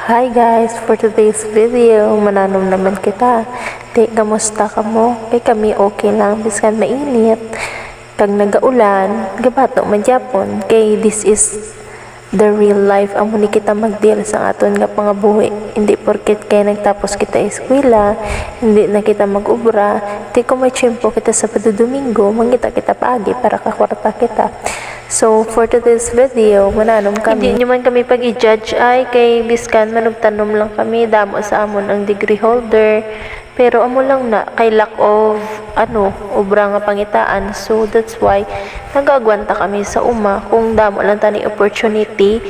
Hi guys, for today's video, mananom naman kita. Kamusta ka mo? Kay kami okay lang, biskan mainit. Kag nagaulan, gabato man Japon. Kay this is the real life. Amo ni kita magdeal sa aton nga pangabuhi. Hindi porket kay nagtapos kita eskwela, hindi na kita mag-ubra. Di ko may tiyempo kita sa Domingo, mangita kita paagi para kakwarta kita. So, for today's video, mananom kami. Hindi nyo man kami pag i-judge ay kay biskan manugtanom lang kami, damo sa amon ang degree holder. Pero amo lang na, kay lack of, obra nga pangitaan. So, that's why, nagagwanta kami sa uma. Kung damo lang tani opportunity,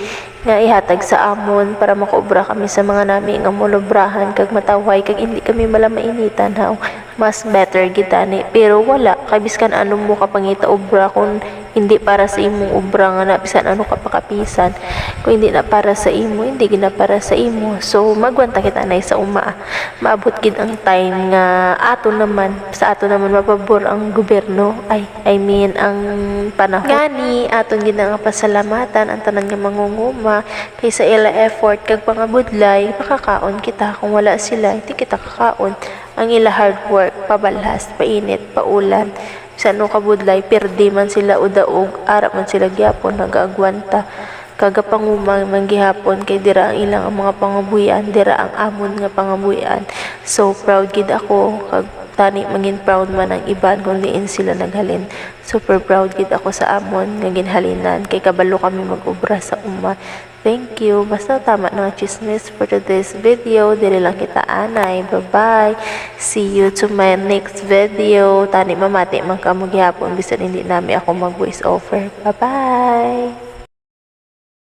nga ihatag sa amon para makaobra kami sa mga nami nga molobrahan kag mataway kag hindi kami mainitan haw mas better gitani pero wala kay biskan ano mo kapangita obra kung hindi para sa imong obra nga na bisan ano ka pakapisan kung hindi na para sa imo hindi gina para sa imo so magwanta kita nay sa uma maabot gid ang time nga sa ato naman mapabor ang gobyerno I mean ang panahon gani aton gid nga pasalamatan ang tanan nga mangunguma kaysa ila effort kag pangabudlay makakaon kita kung wala sila hindi kita kakaon ang ila hard work pabalhas painit paulan sa no kabudlay perdi man sila o daog arap man sila gyapon nagaagwanta kaga pangumang manggihapon kay dira ang ilang mga pangabuyan dira ang amon nga pangabuyan so proud gid ako kag tani mangin proud man ang iban kung diin sila naghalin super proud gid ako sa amon nga ginhalinan kay kabalo kami mag-ubra sa uma. Thank you. Basta tama na chismis for today's video. Dili lang kita anay. Bye-bye. See you to my next video. Tani mamati man ka magyapon bisan hindi nami ako mag voice over. Bye-bye.